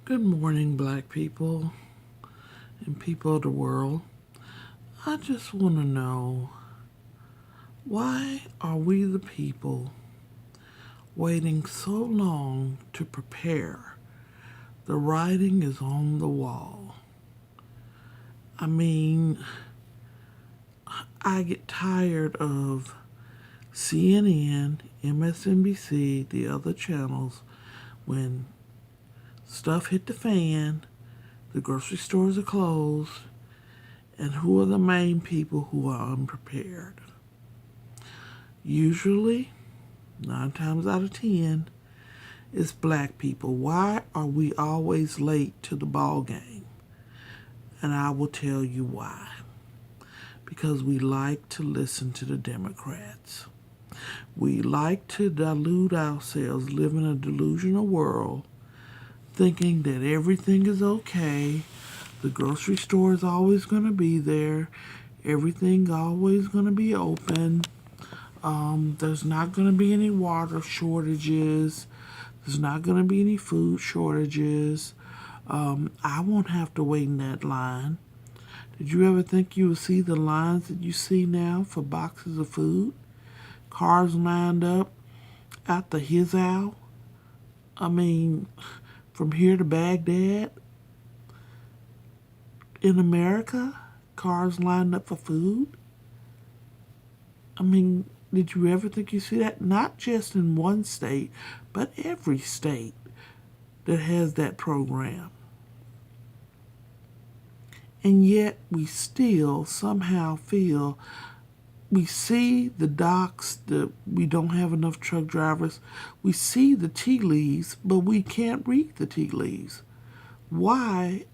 Good morning, black people and people of the world. I just want to know, why are we the people waiting so long to prepare? The writing is on the wall. I mean, I get tired of CNN, MSNBC, the other channels, when stuff hit the fan, the grocery stores are closed, and who are the main people who are unprepared? Usually, 9 times out of 10, it's black people. Why are we always late to the ball game? And I will tell you why. Because we like to listen to the Democrats. We like to delude ourselves, live in a delusional world, thinking that everything is okay. The grocery store is always going to be there. Everything always going to be open. There's not going to be any water shortages. There's not going to be any food shortages. I won't have to wait in that line. Did you ever think you would see the lines that you see now for boxes of food? Cars lined up out the hizzow. I mean, from here to Baghdad in America, cars lined up for food. I mean, did you ever think you see that? Not just in one state, but every state that has that program. And yet we still somehow feel, we see the docks that we don't have enough truck drivers. We see the tea leaves, but we can't read the tea leaves. Why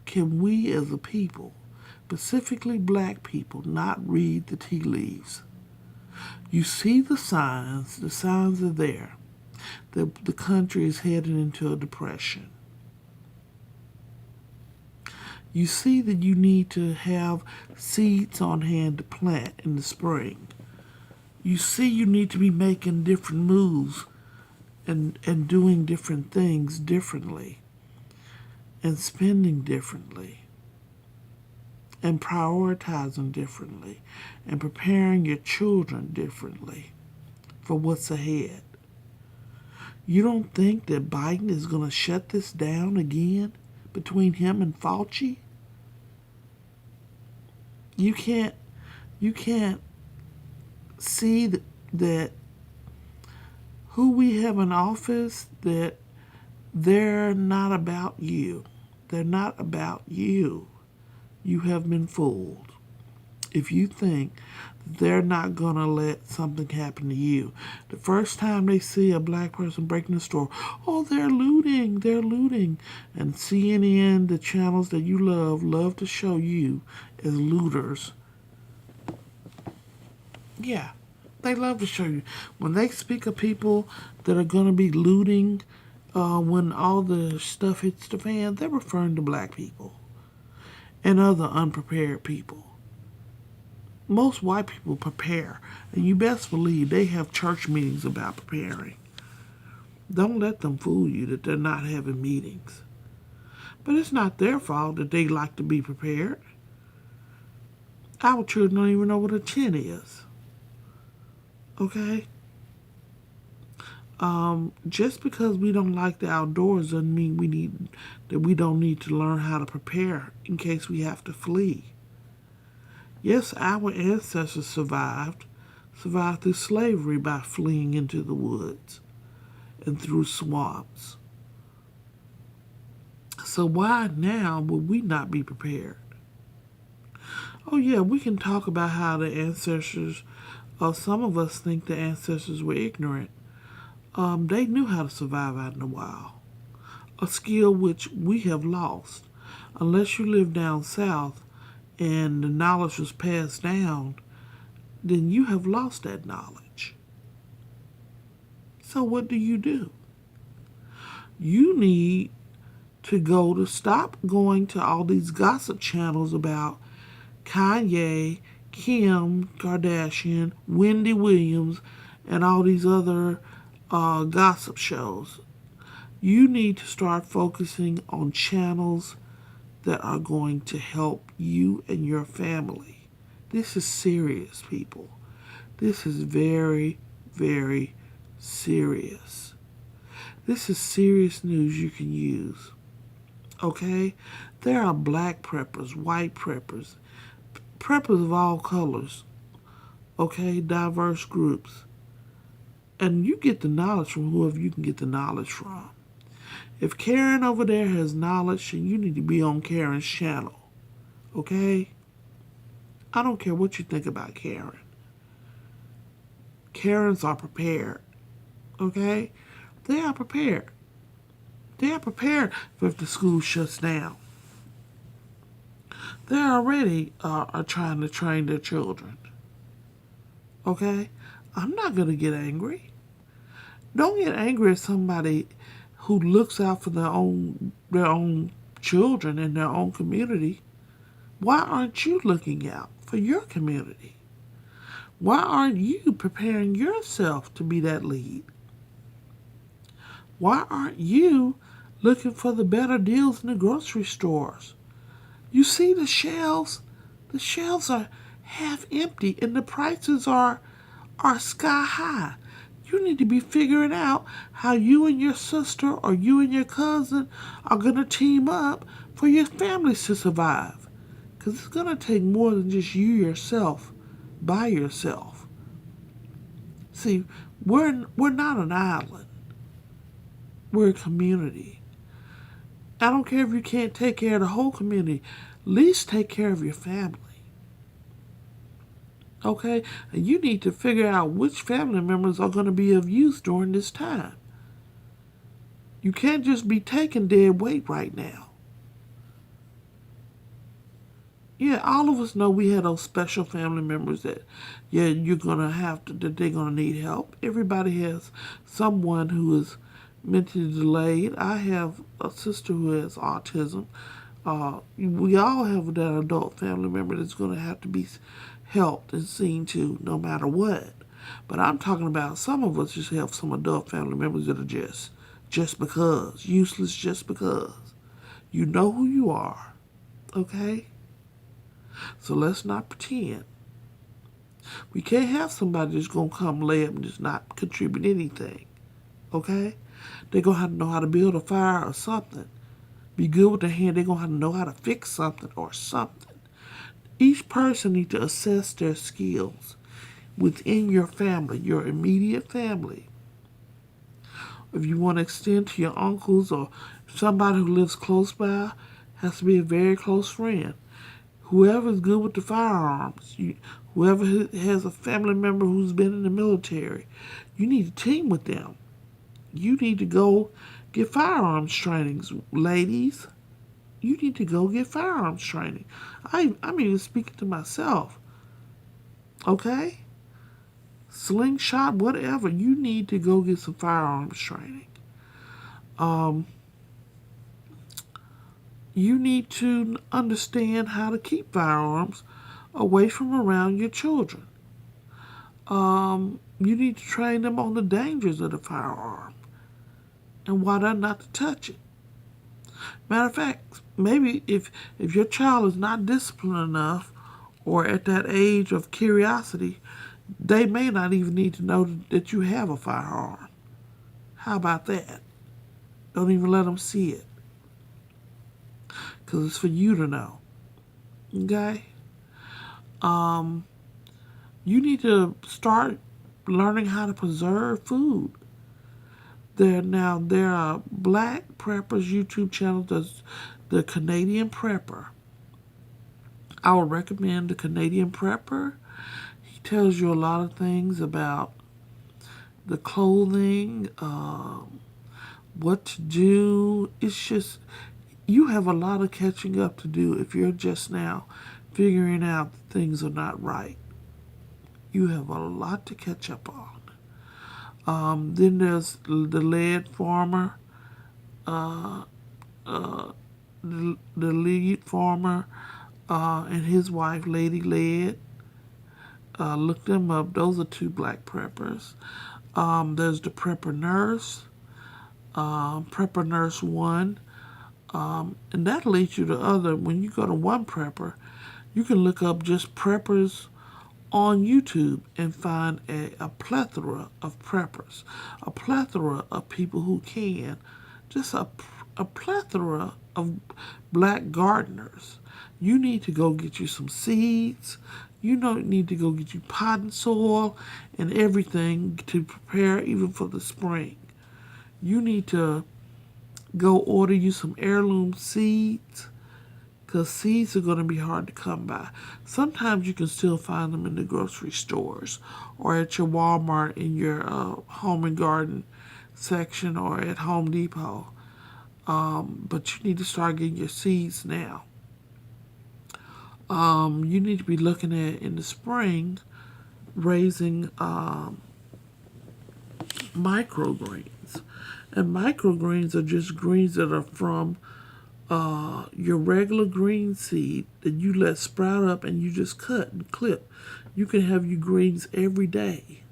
can we as a people, specifically black people, not read the tea leaves? You see the signs are there. The country is headed into a depression. You see that you need to have seeds on hand to plant in the spring. You see you need to be making different moves and doing different things differently and spending differently and prioritizing differently and preparing your children differently for what's ahead. You don't think that Biden is going to shut this down again between him and Fauci? You can't see that who we have in office, that they're not about you. They're not about you. You have been fooled if you think they're not going to let something happen to you. The first time they see a black person breaking the store, oh, they're looting. And CNN, the channels that you love to show you as looters. Yeah, they love to show you. When they speak of people that are going to be looting when all the stuff hits the fan, they're referring to black people and other unprepared people. Most white people prepare, and you best believe they have church meetings about preparing. Don't let them fool you that they're not having meetings. But it's not their fault that they like to be prepared. Our children don't even know what a tent is. Okay? Just because we don't like the outdoors doesn't mean we don't need to learn how to prepare in case we have to flee. Yes, our ancestors survived through slavery by fleeing into the woods and through swamps. So why now would we not be prepared? Oh yeah, we can talk about how the ancestors, some of us think the ancestors were ignorant. They knew how to survive out in the wild, a skill which we have lost. Unless you live down south and the knowledge was passed down, then you have lost that knowledge. So what do? You need to stop going to all these gossip channels about Kanye, Kim Kardashian, Wendy Williams, and all these other gossip shows. You need to start focusing on channels that are going to help you and your family. This is serious, people. This is very, very serious. This is serious news you can use. Okay? There are black preppers, white preppers, preppers of all colors. Okay? Diverse groups. And you get the knowledge from whoever you can get the knowledge from. If Karen over there has knowledge, then you need to be on Karen's channel. Okay? I don't care what you think about Karen. Karens are prepared. Okay? They are prepared. They are prepared for if the school shuts down. They already are trying to train their children. Okay? I'm not going to get angry. Don't get angry at somebody who looks out for their own children and their own community. Why aren't you looking out for your community? Why aren't you preparing yourself to be that lead? Why aren't you looking for the better deals in the grocery stores? You see the shelves? The shelves are half empty and the prices are sky high. You need to be figuring out how you and your sister or you and your cousin are going to team up for your families to survive. Because it's going to take more than just you yourself by yourself. See, we're not an island. We're a community. I don't care if you can't take care of the whole community. At least take care of your family. Okay? And you need to figure out which family members are going to be of use during this time. You can't just be taking dead weight right now. Yeah, all of us know we had those special family members that, yeah, you're going to have to, that they're going to need help. Everybody has someone who is mentally delayed. I have a sister who has autism. We all have that adult family member that's going to have to be helped and seen to no matter what. But I'm talking about some of us just have some adult family members that are just because, useless just because. You know who you are, okay? So let's not pretend. We can't have somebody that's going to come lay up and just not contribute anything, okay? They're going to have to know how to build a fire or something. Be good with their hand. They're going to have to know how to fix something or something. Each person needs to assess their skills within your family, your immediate family. If you want to extend to your uncles or somebody who lives close by, has to be a very close friend. Whoever's good with the firearms, whoever has a family member who's been in the military, you need to team with them. You need to go get firearms trainings, ladies. You need to go get firearms training. I'm even speaking to myself. Okay? Slingshot, whatever. You need to go get some firearms training. You need to understand how to keep firearms away from around your children. You need to train them on the dangers of the firearm and why they're not to touch it. Matter of fact, maybe if your child is not disciplined enough or at that age of curiosity, they may not even need to know that you have a firearm. How about that? Don't even let them see it. Because it's for you to know. Okay? You need to start learning how to preserve food. There are black preppers YouTube channels. There's the Canadian Prepper. I would recommend the Canadian Prepper. He tells you a lot of things about the clothing, what to do. It's just, you have a lot of catching up to do if you're just now figuring out that things are not right. You have a lot to catch up on. Then there's the lead farmer, the lead farmer and his wife, Lady Lead. Look them up. Those are two black preppers. There's the prepper nurse. Prepper Nurse 1. And that leads you to other. When you go to one prepper, you can look up just preppers on YouTube and find a plethora of preppers, a plethora of people who can, just a plethora of black gardeners. You need to go get you some seeds. You don't need to go get you potting soil and everything to prepare even for the spring. You need to go order you some heirloom seeds, because seeds are going to be hard to come by. Sometimes you can still find them in the grocery stores or at your Walmart in your home and garden section or at Home Depot. But you need to start getting your seeds now. You need to be looking at, in the spring, raising microgreens. And microgreens are just greens that are from your regular green seed that you let sprout up and you just cut and clip. You can have your greens every day.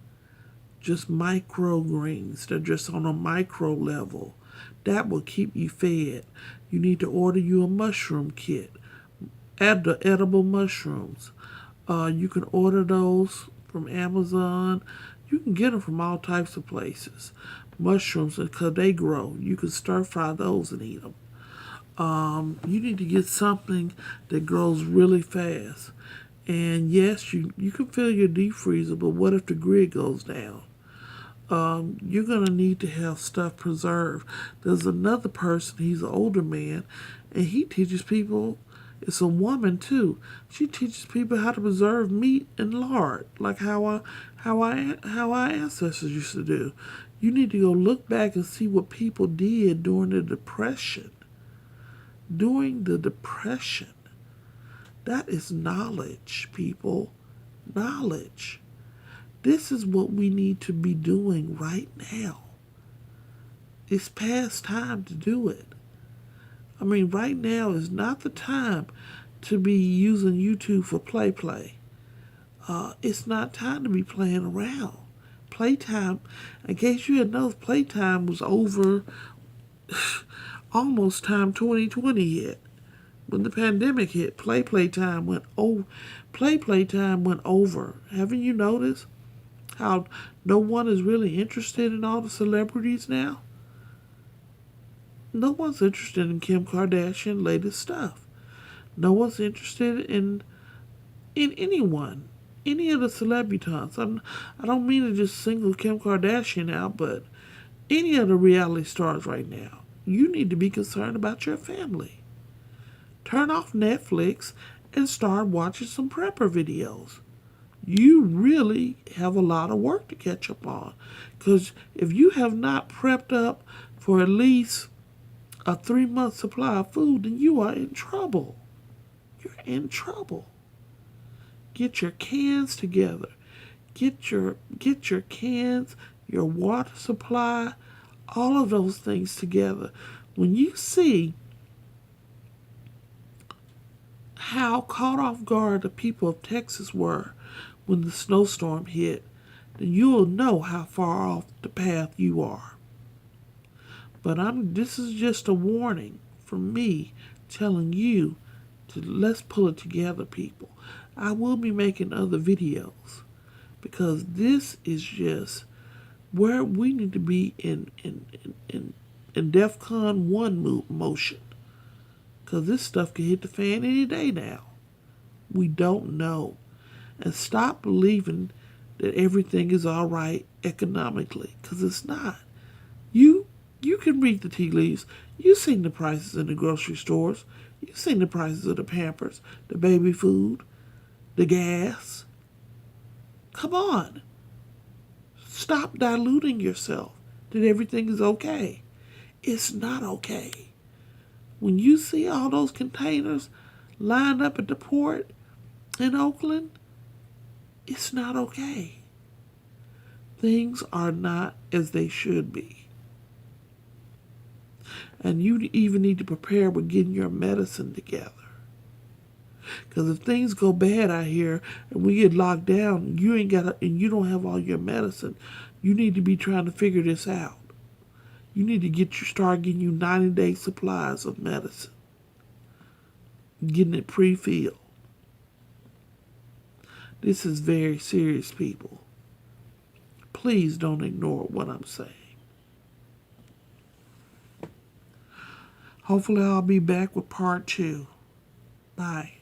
Just microgreens. They're just on a micro level. That will keep you fed. You need to order you a mushroom kit. Add the edible mushrooms. You can order those from Amazon. You can get them from all types of places. Mushrooms, because they grow. You can stir fry those and eat them. You need to get something that grows really fast. And yes, you can fill your deep freezer, but what if the grid goes down? You're going to need to have stuff preserved. There's another person, he's an older man, and he teaches people, it's a woman too, she teaches people how to preserve meat and lard, like how our ancestors used to do. You need to go look back and see what people did during the Depression. During the Depression. That is knowledge, people. Knowledge. This is what we need to be doing right now. It's past time to do it. I mean, right now is not the time to be using YouTube for play. It's not time to be playing around. Playtime, in case you didn't know, playtime was over almost time 2020 hit. When the pandemic hit, playtime went over. Playtime went over. Haven't you noticed how no one is really interested in all the celebrities now? No one's interested in Kim Kardashian latest stuff. No one's interested in anyone, any of the celebrities. I don't mean to just single Kim Kardashian out, but any of the reality stars right now. You need to be concerned about your family. Turn off Netflix and start watching some prepper videos. You really have a lot of work to catch up on. Because if you have not prepped up for at least a 3-month supply of food, then you are in trouble. You're in trouble. Get your cans together. Get your cans, your water supply, all of those things together. When you see how caught off guard the people of Texas were when the snowstorm hit, then you'll know how far off the path you are. But this is just a warning from me telling you to let's pull it together, people. I will be making other videos because this is just where we need to be in DEFCON 1 motion. Because this stuff can hit the fan any day now. We don't know. And stop believing that everything is all right economically, because it's not. You can read the tea leaves. You've seen the prices in the grocery stores. You've seen the prices of the Pampers, the baby food, the gas. Come on. Stop diluting yourself that everything is okay. It's not okay. When you see all those containers lined up at the port in Oakland, it's not okay. Things are not as they should be. And you even need to prepare with getting your medicine together. Because if things go bad out here and we get locked down, and you don't have all your medicine, you need to be trying to figure this out. You need to start getting you 90-day supplies of medicine. Getting it pre-filled. This is very serious, people. Please don't ignore what I'm saying. Hopefully I'll be back with part 2. Bye.